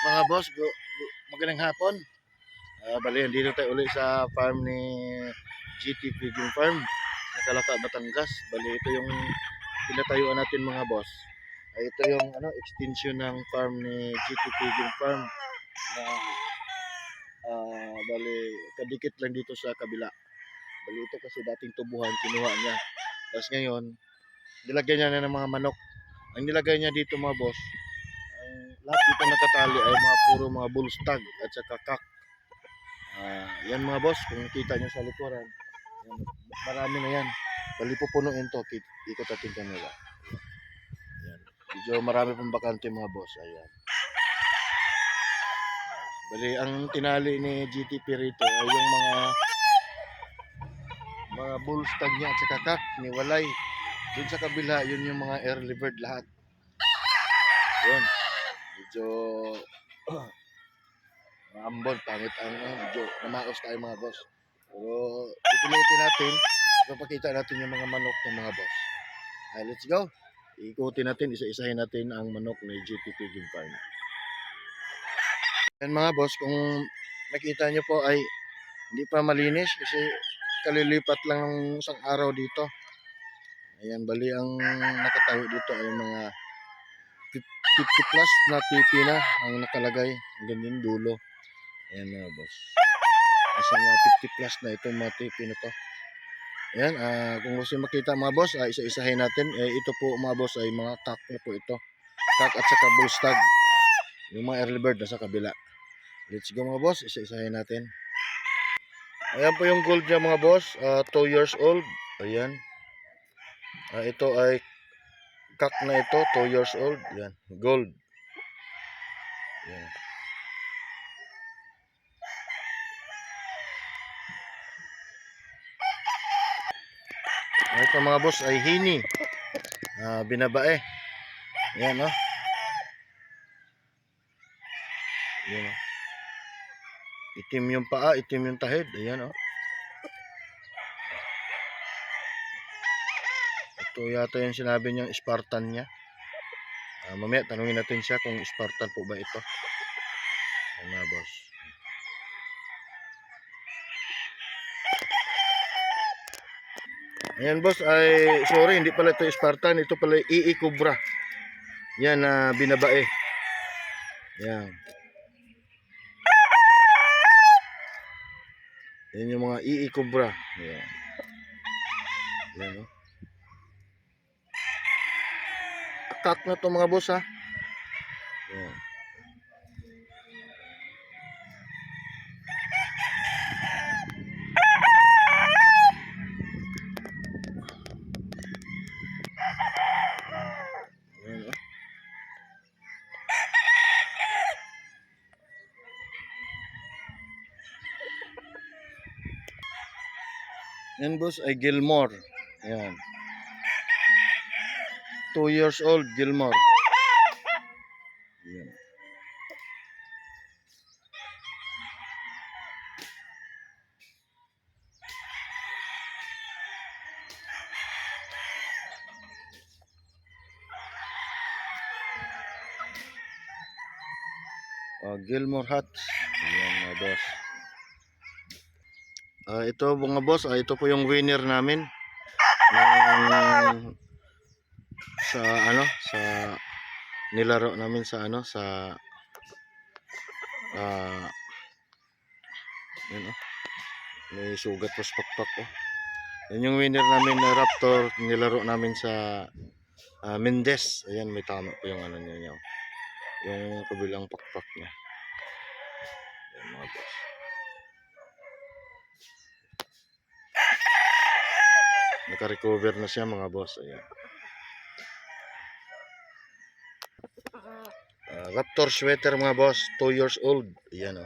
Mga boss, magandang hapon. Bali, dito tayo ulit sa farm ni GT Feeding Farm sa Calaca, Batangas. Bali, ito yung pinatayuan natin mga boss. Ito yung extension ng farm ni GT Feeding Farm na bali, kadikit lang dito sa kabila. Bali, ito kasi dating tubuhan, kinuha niya. Tapos ngayon, nilagyan niya na ng mga manok. Ang nilagay niya dito mga boss, lahat dito nakatali ay puro mga bull stag at saka kak. Yan mga boss, kung nakita nyo sa likuran, yan, marami na yan. Bali pupunuin to, ikot natin kanila. Yan. Medyo marami pang bakante mga boss. Ayan. Bali ang tinali ni GTP rito ay yung mga bull stag niya at saka kak, ni walay. Doon sa kabila, yun yung mga early bird lahat. Yun. Medyo maambon, pangit ang medyo namaos tayo mga boss. Pero pipilitin natin, ipapakita natin yung mga manok ng mga boss. Let's go. Ikutin natin, isa-isahin natin ang manok ng GT Feeding Farm. Yan mga boss, kung nakita nyo po ay hindi pa malinis kasi kalilipat lang ng isang araw dito. Ayan, bali ang nakatayo dito ay mga 50 plus na pipi na ang nakalagay. Ang ganyan dulo. Ayan mga boss. Nasa mga 50 plus na itong mga pipi na to. Ayan, kung gusto makita mga boss, isa-isahin natin. Ito po mga boss ay mga kak na po ito. Kak at saka bull stag. Yung mga early bird nasa kabila. Let's go mga boss, isa-isahin natin. Ayan po yung gold niya mga boss, 2 years old. Ayan. Ito ay kak na ito, 2 years old. Ayan, gold. Ayan. Ito mga boss ay hini. Binabae. Ayan o. Ayan o. Itim yung paa, itim yung tahid. Ayan o. Ito yata yung sinabi niyang Spartan niya. Mamaya tanungin natin siya kung Spartan po ba ito. Ayan mga boss. Ayan boss, ay sorry, hindi pala ito Spartan, ito pala EE Cobra. Yan na binabae. Yan. Yan yung mga EE Cobra. Yan. Yan o. Akak na to mga boss ha. Yan. Yan boss ay Gilmore. Ayan. 2 years old Gilmore. Ayan. Gilmore Hats. Ayan mga boss. Ito mga boss, ito po yung winner namin. Sa nilaro namin sa yun may sugat po sa pakpak yan yung winner namin na Raptor, nilaro namin sa Mendez. Ayan, may tama po yung niya, yung kabilang pakpak niya. Ayan mga boss. Naka-recover na siya mga boss. Ayan. Raptor sweater mga boss, 2 years old. Ayan o.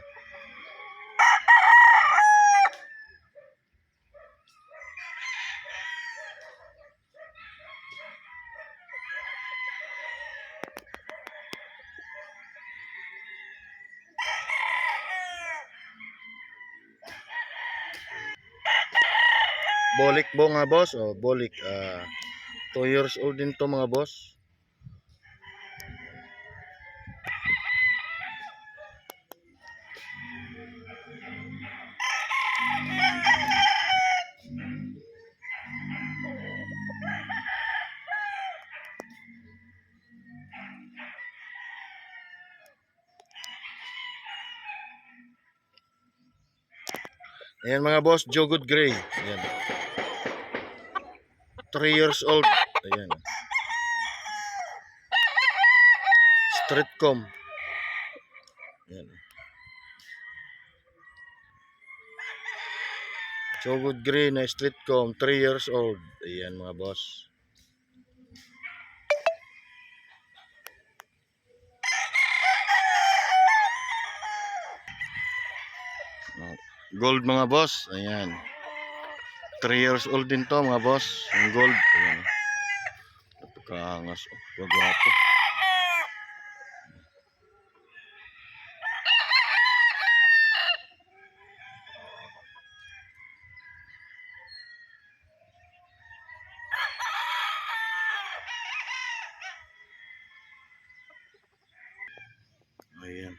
Bolik bo mga boss. Bolik. 2 years old din to mga boss. Ayan mga boss, Jogod Gray. Ayan. 3 years old. Ayan. Streetcom. Ayan. Jogod Gray na Streetcom, 3 years old. Ayan mga boss. Gold mga boss. Ayan. 3 years old din to mga boss. Ang gold. Ayan. Napakaangas. Wagwapo. Ayan.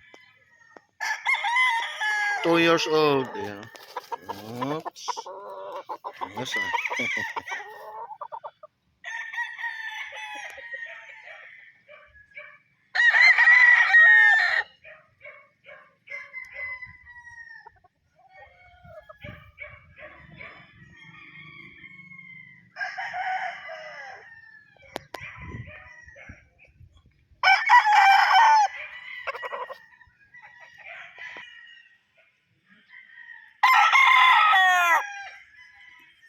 2 years old. Ayan. Oops. Angas ah.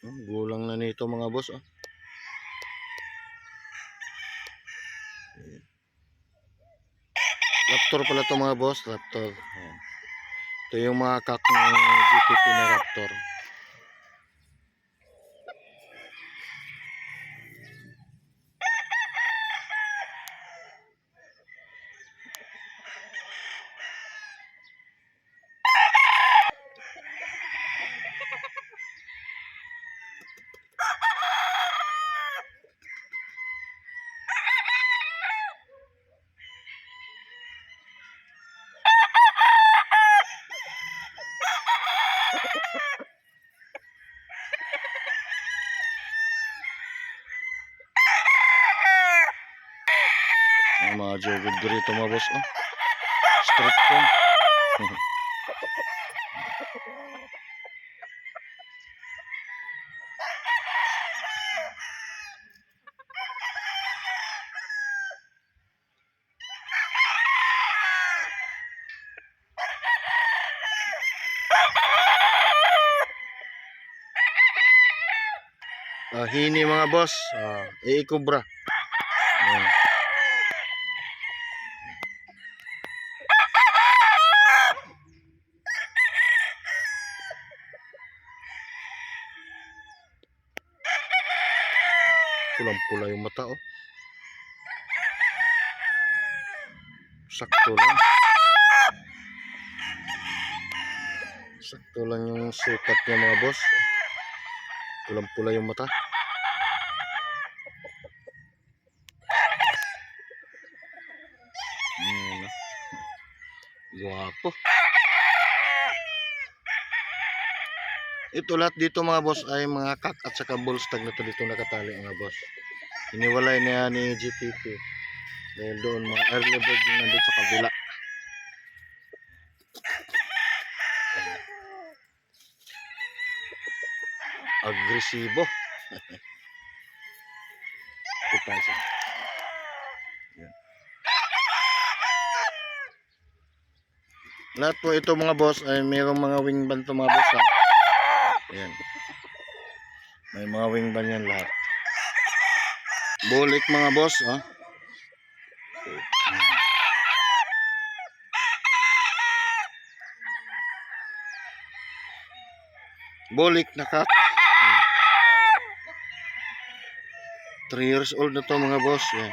Gulang na nito mga boss. Oh. Raptor pala to mga boss. Raptor. Ayan. Ito yung mga kak ng GTP na Raptor. Ang mga jogod dito mga boss. Oh. Streetcom. Hini mga boss. Cobra. Ayan. Pulang-pula yung mata oh. Sakto lang. Sakto lang yung sukat niya mga boss. Pulang-pula yung mata. Guwapo. Ito lahat dito mga boss ay mga kak at saka bullstag na to dito nakatali mga boss. Iniwalay na yan ni GTP. Dahil doon mga early bird na nandito sa kabila. Agresibo. Kita siya. Yan. Lahat po ito mga boss ay mayroong mga wing band to mga boss ha. Ayan. May mga wing band yan lahat. Bulik mga boss ha. Bulik na kak. 3 years old na to mga boss. Yan.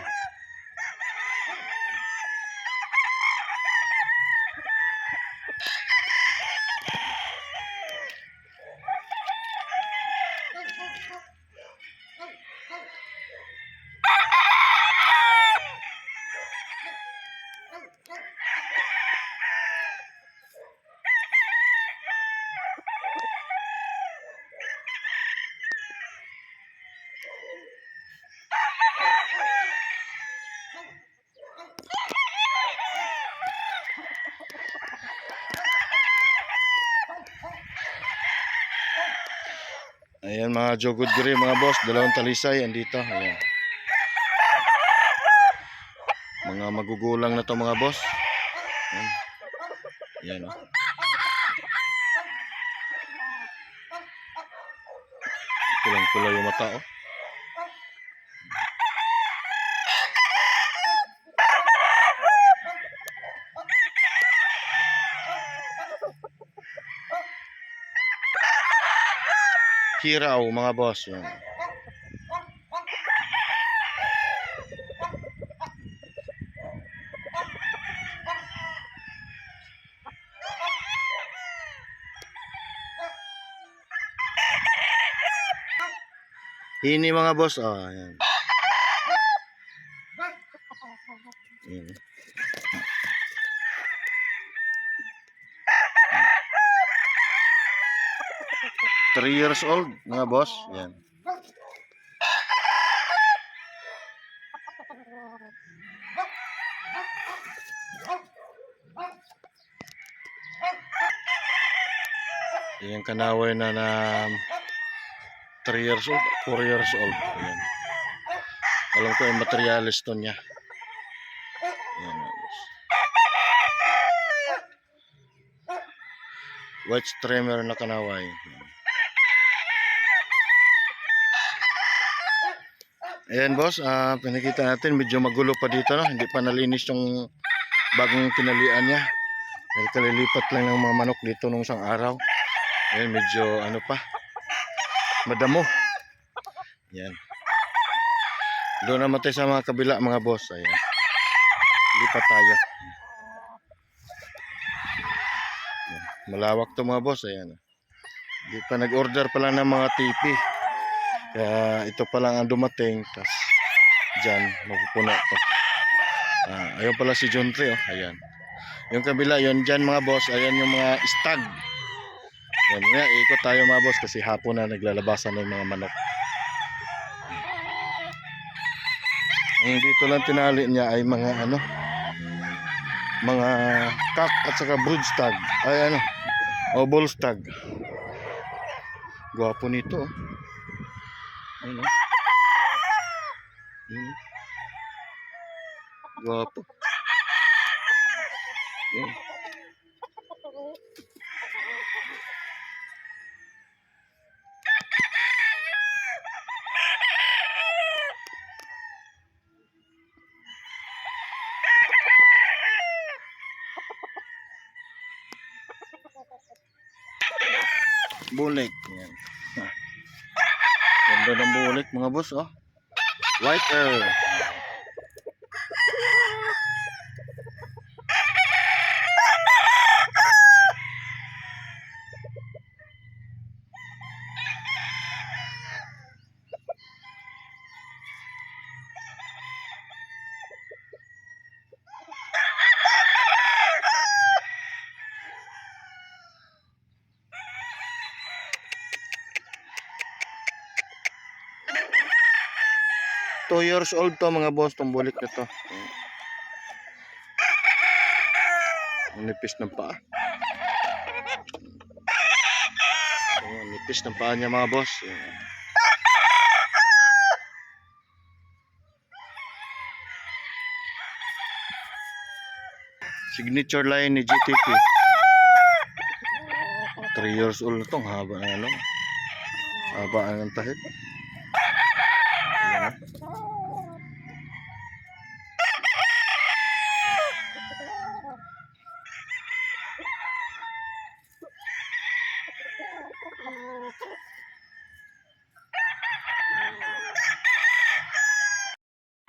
Ayan mga jogod guri mga boss, dalawang talisay andito. Ayan. Mga magugulang na to mga boss. Ayan. Ayan oh. Pulang-pula yung mata oh. Hiraw mga boss. Ayan. Hini mga boss. Oh, ayan. Ayan. 3 years old mga boss. Ayan. Ayan kanaway na 3 years old, 4 years old. Ayan. Alam ko yung materialis to niya. Ayan mga boss. White streamer na kanaway. Ayan boss, pinakita natin medyo magulo pa dito no, hindi pa nalinis yung bagong tinalian niya. Dahil kalilipat lang ng mga manok dito nung isang araw. Ayan medyo ano pa, madamo. Ayan. Doon naman tayo sa mga kabila mga boss. Ayan. Lipat tayo. Ayan. Malawak to mga boss. Ayan. Hindi pa nag-order pa lang ng mga TV. Kaya ito pa lang ang dumating. Tapos dyan, mapupuno to. Ayun pala si John Tree. Oh. Ayan. Yung kabila, yun dyan mga boss. Ayan yung mga stag. Ayan. Ngayon, ikot tayo mga boss kasi hapon na naglalabasan ng mga manok. Ang dito lang tinali niya ay mga ano, mga cock at saka brood stag. Ay ano, o bull stag. Gwapo nito oh. Ano? Gwapo. Yan. Bulik. Yan. Ganda ng bulik mga boss oh. White earl. Two years old to mga boss, tong bulik na to. Nipis ng paa. Nipis ng paa niya mga boss. Signature line ni GTP. 3 years old na tong haba na ano. Haba ng tahid. Ayan.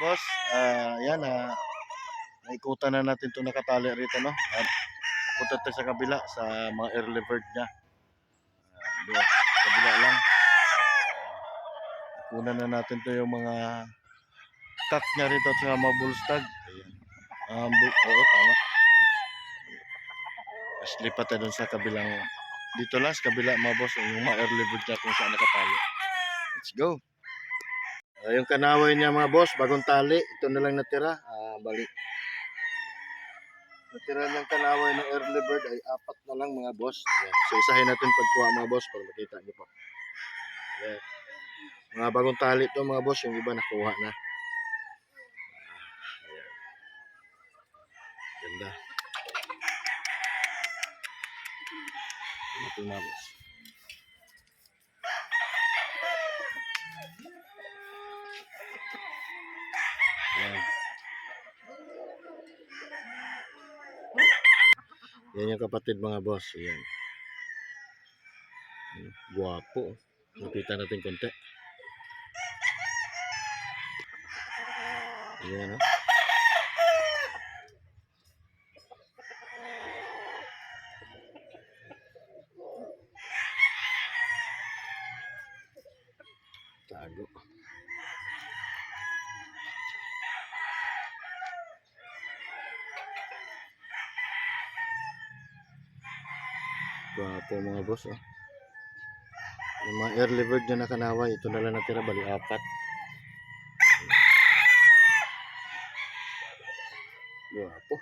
Boss, yan naikutan na natin ito nakatali rito no. At punta tayo sa kabila sa mga early bird niya. Kabila lang. Kunan na natin to yung mga cock niya rito at sa mga bull stag. Ayan. Oo, tama. Tapos lipat tayo dun sa kabilang dito lang sa kabila mga boss yung mga early bird niya kung saan nakatali. Let's go. Yung kanaway niya mga boss, bagong tali. Ito na lang natira. Balik. Natira ng kanaway ng early bird ay 4 na lang mga boss. Ayan. So isahin natin pagkuha mga boss para makita niyo po. Ayan. Mga bagong tali to mga boss, yung iba nakuha na. Ayan. Ganda. Ito mga boss. Ayan. Yan yung kapatid mga boss. Ayan. Guwapo. Nakita natin konti. Ayan, oh. Tago. Guwapo mga boss, oh. Yung mga early bird na nakanaway, ito na lang natira, bali 4. Guwapo.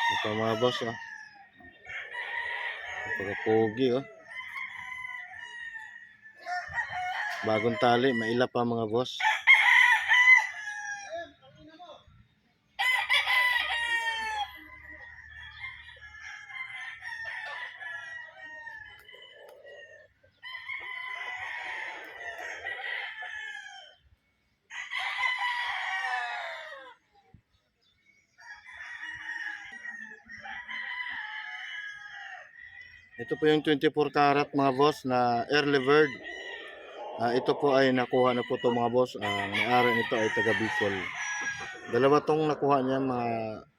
Ito mga boss, oh. Pagka-pogi, oh. Bagong tali, maila pa mga boss. Ito po yung 24 karat mga boss na early bird. Ito po ay nakuha na po to mga boss. May-ari nito ay taga Bicol. Dalawa tong nakuha niya mga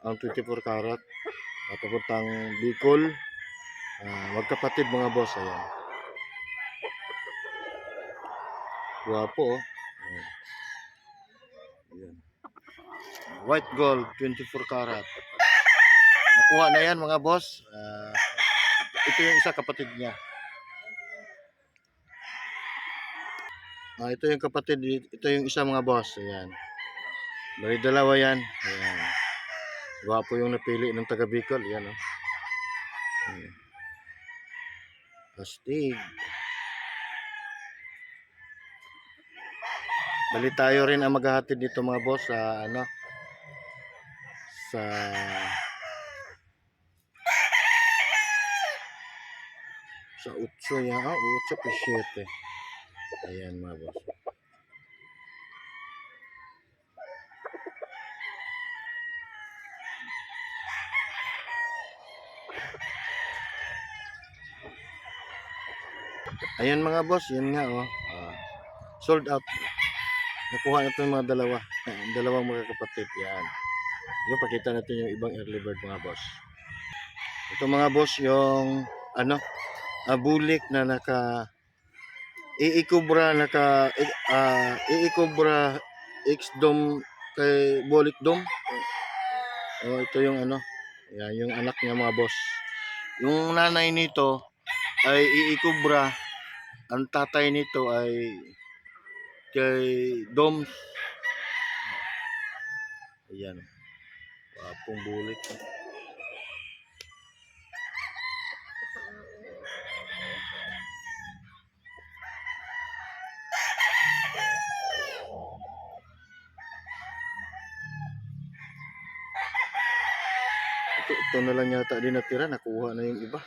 ang 24 karat. Papuntang Bicol. Magkapatid mga boss. Ayan. Guwapo, oh. Ayan. White gold 24 karat. Nakuha na yan mga boss. Ito yung isa kapatid niya. Ito yung kapatid, ito yung isa mga boss. Ayan. Bali dalawa yan. Ayan. Gwapo yung napili ng taga Bicol. Ayan, oh. Ayan. Astig. Bali tayo rin ang maghahatid dito mga boss sa sa 8 yan. 8 pa 7. Ayan mga boss. Ayan mga boss, yan nga, oh. Sold out. Nakuha na ito yung mga dalawang magkakapatid. Yan. Yung pakita natin yung ibang early bird mga boss. Ito mga boss yung bulik na iikobra x-dom kay bulik dom. Ito yung yan, yung anak niya mga boss. Yung nanay nito ay iikobra, ang tatay nito ay kay dom. Ayan, wapong bulik. Ito na lang yata din natira, nakuha na yung iba.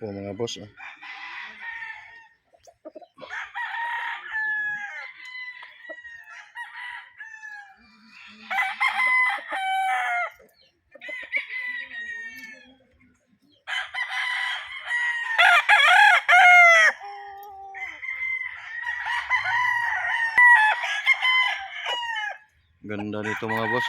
po mga boss. Ganda nito mga boss.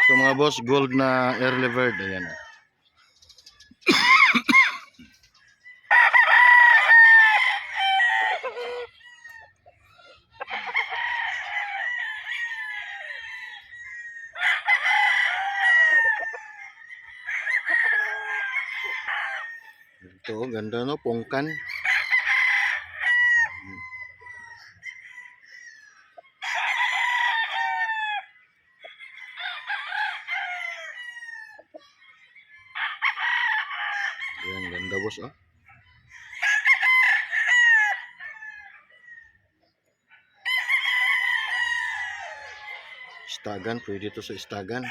So mga boss, gold na early bird. Ayan. Ito, ganda no, pongkan. Ayan, ganda boss. Istagan, pwede to sa istagan.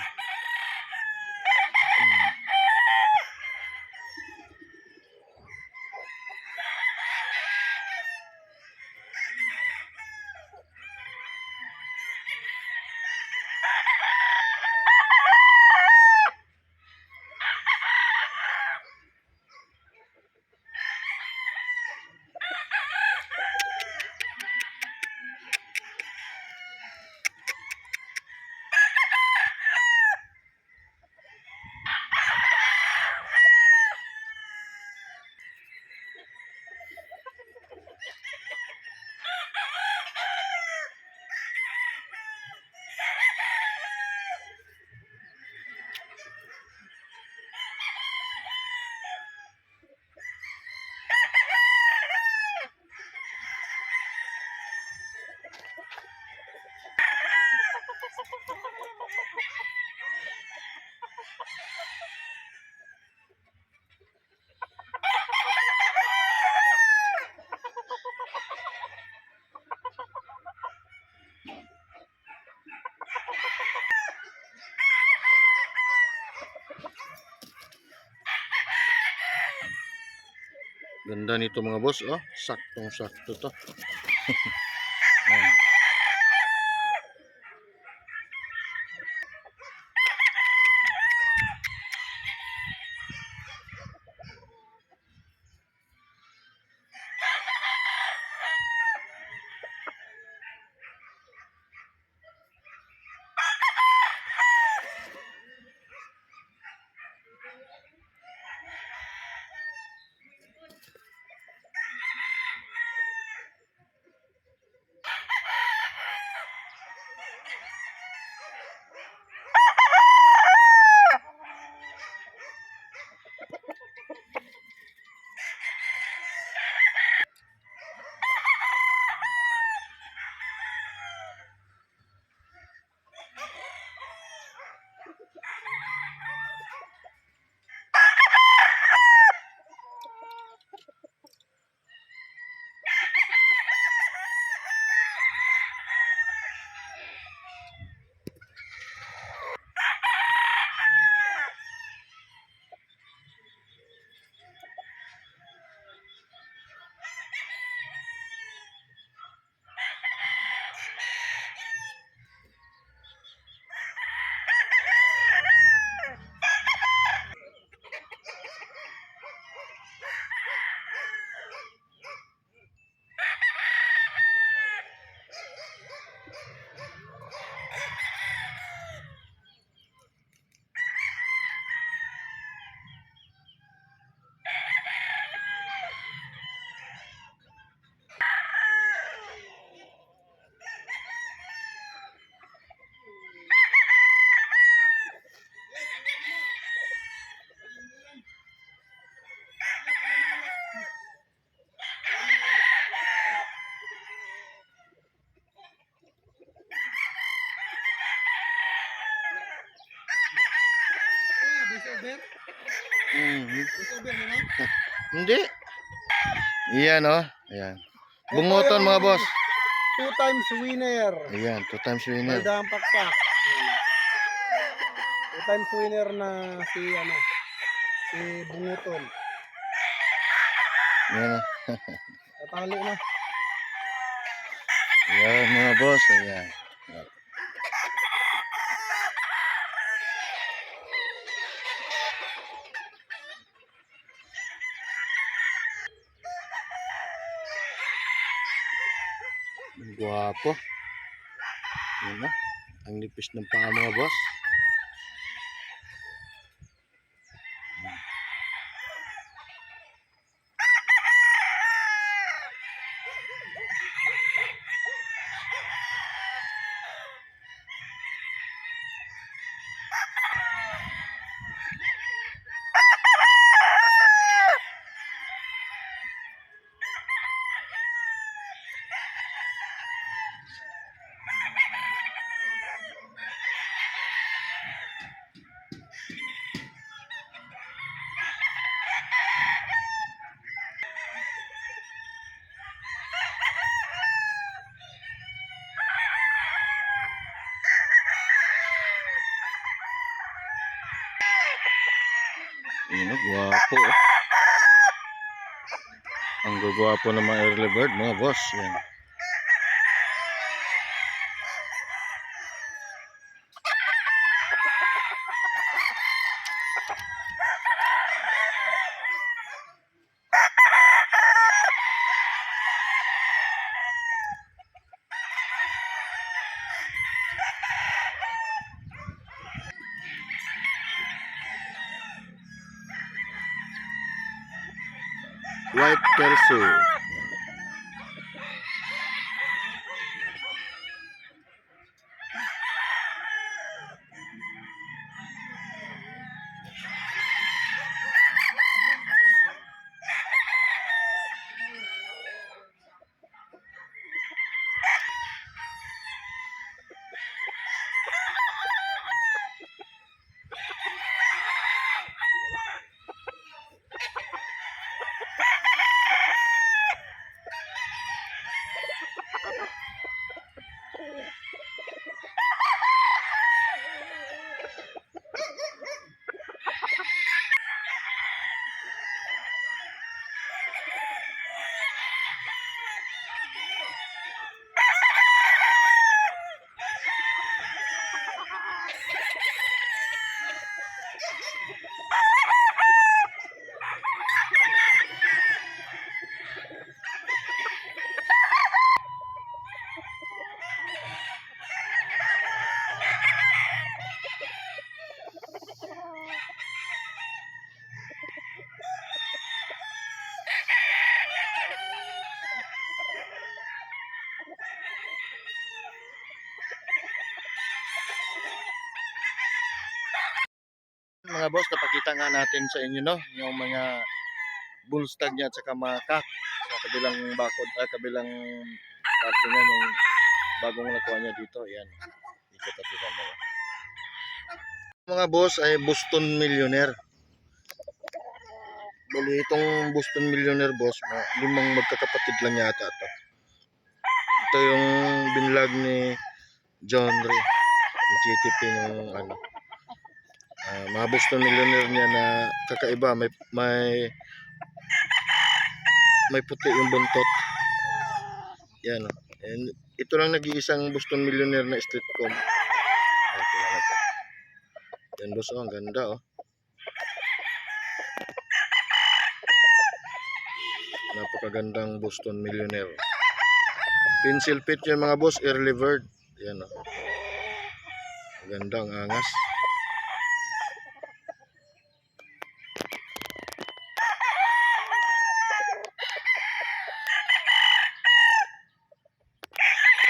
Ganda nito mga boss. Saktong sakto to. Ayan. Hindi. Iyan oh. Ayan. Bunguton mga boss. 2 times winner. Ayan, 2 times winner. Maldahang pakpak. 2 times winner na si Bunguton. Ayan. Tatalo na. Ayan mga boss. Ayan. Guwapo. Ayan na. Ang nipis ng paa mga boss. Ayan o, guwapo oh. Ang gagwapo ng mga early bird mga boss. Ayan. White Kersu. Mga boss, napakita nga natin sa inyo no, yung mga bull stag niya at saka mga kak sa kabilang bakod, kabilang parte niya yung bagong nakuha niya dito. Ayan, ikot-atikan mo. Mga boss ay Boston Millionaire. Bali itong Boston Millionaire boss, limang magkakapatid lang yata ito. Ito yung binlog ni John Ray, ni GTP ng mga Boston Millionaire niya na kakaiba, may puti yung buntot. Yan oh. And ito lang nag-iisang Boston Millionaire na street comb. Yan boss oh, ang ganda oh. Napakagandang Boston Millionaire. Pencil pit yan mga boss, early bird. Yan oh. Magandang angas.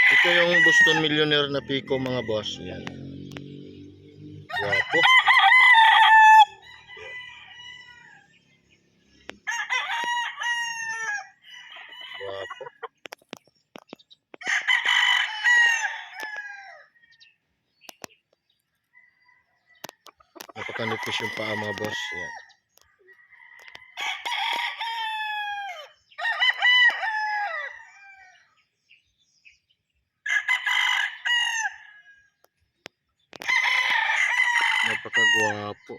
Ito yung Boston Millionaire na Pico mga boss. Yan. Guwapo. Guwapo. Napakanipis yung paa mga boss. Yan. Napakagwapo.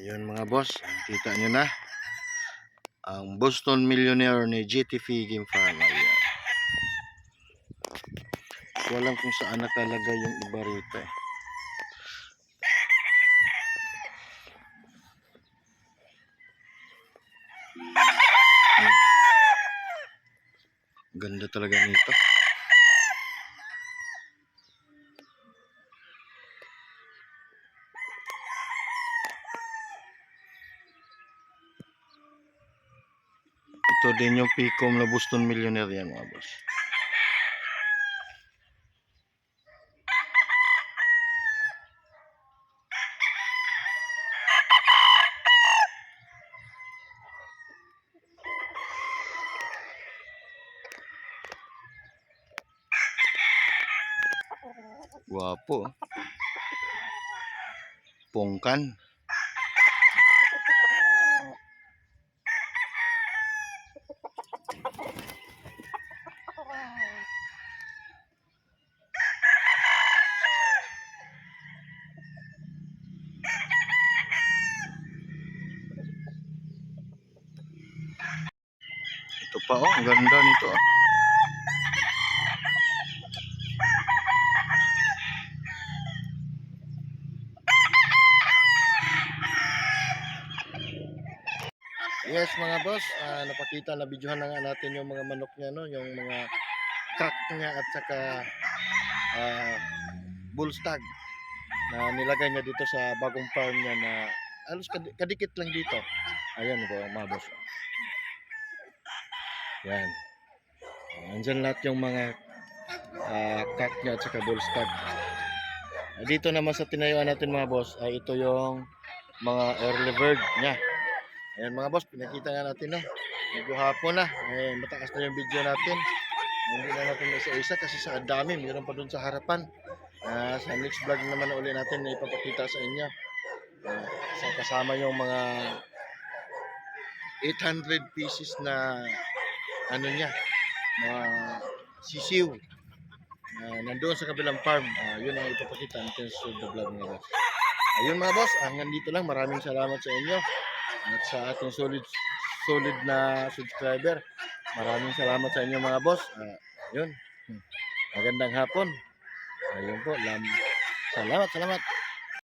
Ayun mga boss, kita nyo na ang Boston Millionaire ni GTV Game Farm. Ayan. Ko alam kung saan nakalagay yung iba rito eh. Ganda talaga nito. Ito din yung Picom na Boston Millionaire yan mga boss. Guwapo. Pongkan. Ito pa oh, ang ganda nito ah. Yes mga boss, napakita na videohan na nga natin yung mga manok niya no, yung mga cock niya at saka bull stag na nilagay niya dito sa bagong farm niya na halos kadikit lang dito. Ayan po mga boss. Yan. Andyan lahat yung mga cock niya at saka bull stag. Dito naman sa tinayuan natin mga boss, ay ito yung mga early bird niya. Ayan mga boss, pinakita nga natin no. Medyo hapon na, mataas na yung video natin. Hindi na natin isa-isa kasi sa dami, mayroon pa dun sa harapan. Sa next vlog naman ulit natin na ipapakita sa inyo. Sa kasama yung mga 800 pieces na ano niya, mga sisiw. Nandoon sa kabilang farm. Yun ang ipapakita natin sa vlog mga boss. Ayun mga boss, hanggang dito lang. Maraming salamat sa inyo. At sa ating solid na subscriber. Maraming salamat sa inyo mga boss. Yun. Magandang hapon. Ayun po. Salamat.